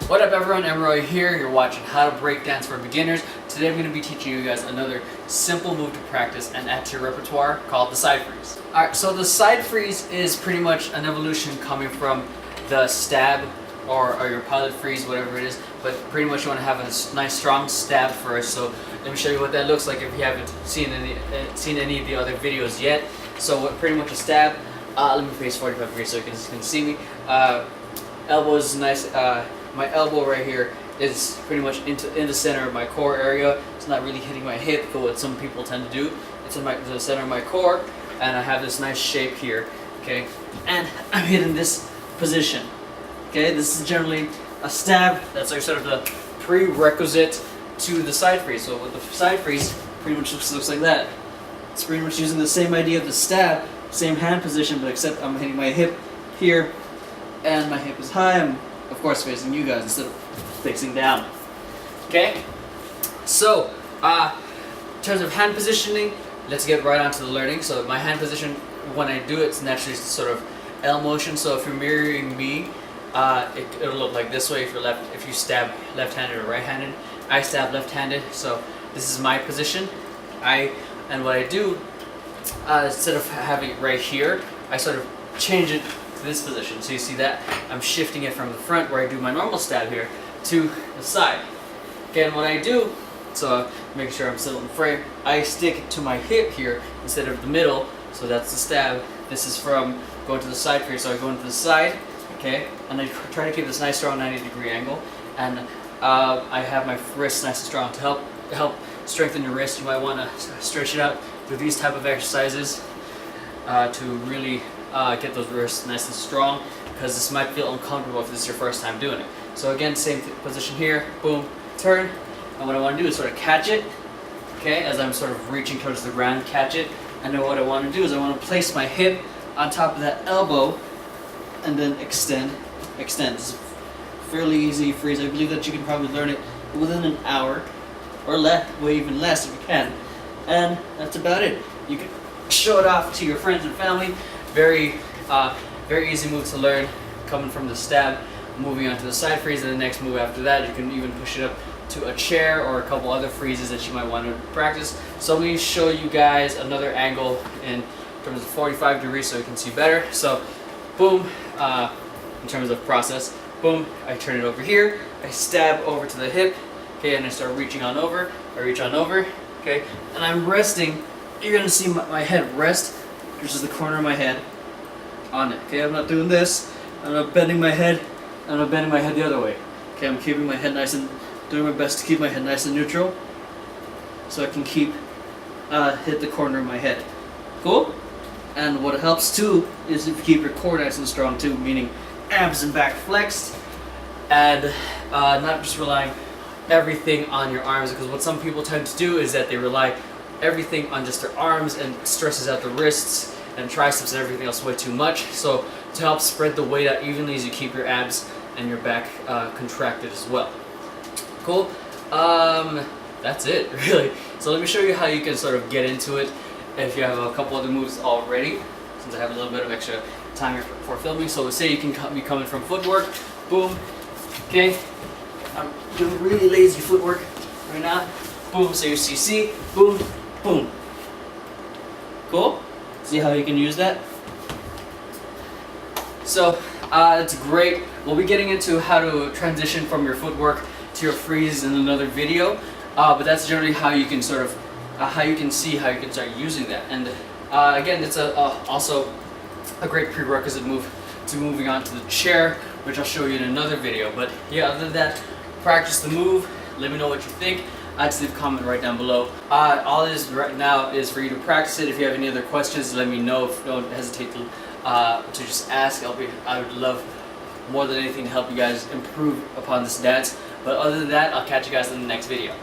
What up everyone, Emeroy here. You're watching How to Break Dance for Beginners. Today I'm going to be teaching you guys another simple move to practice and add to your repertoire called the side freeze. Alright, so the side freeze is pretty much an evolution coming from the stab or your pilot freeze, whatever it is. But pretty much you want to have a nice strong stab first. So let me show you what that looks like if you haven't seen any of the other videos yet. So pretty much a stab. Let me face 45 degrees so you can see me. Elbow is nice. My elbow right here is pretty much in the center of my core area. It's not really hitting my hip, but what some people tend to do. It's in the center of my core, and I have this nice shape here. Okay, and I'm hitting this position. Okay, this is generally a stab. That's like sort of the prerequisite to the side freeze. So with the side freeze, pretty much looks like that. It's pretty much using the same idea of the stab, same hand position, but except I'm hitting my hip here, and my hip is high. I'm of course facing you guys instead of facing down. Okay? So, in terms of hand positioning, let's get right onto the learning. So my hand position, when I do it, it's naturally sort of L motion. So if you're mirroring me, it'll look like this way if you stab left-handed or right-handed. I stab left-handed, so this is my position. And what I do, instead of having it right here, I sort of change it to this position. So you see that I'm shifting it from the front where I do my normal stab here to the side. Okay, and what I do, so make sure I'm still in the frame, I stick it to my hip here instead of the middle. So that's the stab. This is from going to the side freeze. So I go into the side, okay, and I try to keep this nice strong 90-degree angle. And I have my wrist nice and strong to help strengthen your wrist. You might want to stretch it out through these type of exercises to really get those wrists nice and strong, because this might feel uncomfortable if this is your first time doing it. So again, same position here, boom, turn, and what I want to do is sort of catch it, okay, as I'm sort of reaching towards the ground, catch it, and then what I want to do is I want to place my hip on top of that elbow, and then extend. This is a fairly easy freeze. I believe that you can probably learn it within an hour, or even less if you can, and that's about it. You can show it off to your friends and family. Very easy move to learn, coming from the stab, moving on to the side freeze, and the next move after that, you can even push it up to a chair or a couple other freezes that you might want to practice. So let me show you guys another angle in terms of 45 degrees so you can see better. So boom, in terms of process, boom, I turn it over here, I stab over to the hip, okay, and I start reaching on over, I reach on over, okay, and I'm resting. You're going to see my head rest, which is the corner of my head, on it. Okay, I'm not doing this. I'm not bending my head. I'm not bending my head the other way. Okay, I'm keeping my head nice and doing my best to keep my head nice and neutral, so I can hit the corner of my head. Cool? And what helps too is if you keep your core nice and strong too, meaning abs and back flexed, and not just relying everything on your arms, because what some people tend to do is that they rely everything on just their arms and stresses out the wrists and triceps and everything else way too much. So to help spread the weight out evenly as you keep your abs and your back contracted as well. Cool. That's it really. So let me show you how you can sort of get into it if you have a couple other moves already, since I have a little bit of extra time here for filming. So let's say you can be coming from footwork, boom, okay, I'm doing really lazy footwork right now, boom, so you see, boom, boom. Cool? See how you can use that? So, it's great. We'll be getting into how to transition from your footwork to your freeze in another video, but that's generally how you can sort of, how you can see how you can start using that. And again, it's also a great prerequisite move to moving on to the chair, which I'll show you in another video. But yeah, other than that, practice the move. Let me know what you think. Just leave a comment right down below. All it is right now is for you to practice it. If you have any other questions, let me know. Don't hesitate to just ask. I would love more than anything to help you guys improve upon this dance. But other than that, I'll catch you guys in the next video.